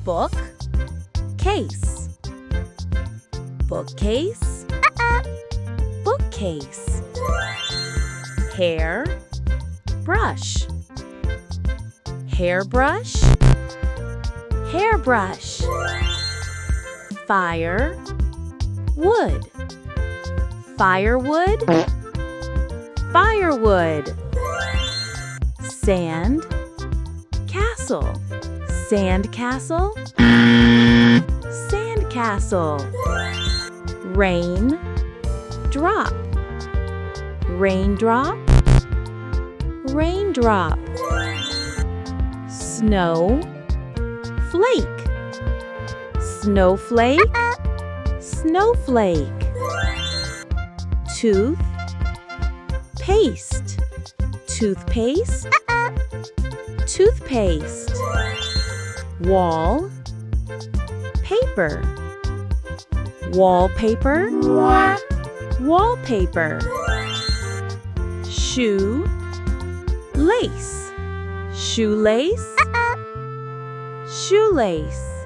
Book, case. Bookcase, bookcase. Hair, brush. Hairbrush, hairbrush. Fire, wood. Firewood, firewood. Sand, castle. Sandcastle, sandcastle. Rain, drop. Raindrop, raindrop. Snow, flake. Snowflake, snowflake. Tooth, paste. Toothpaste, toothpaste. Wall, paper. Wallpaper, wallpaper. Shoe, lace. Shoelace, shoelace.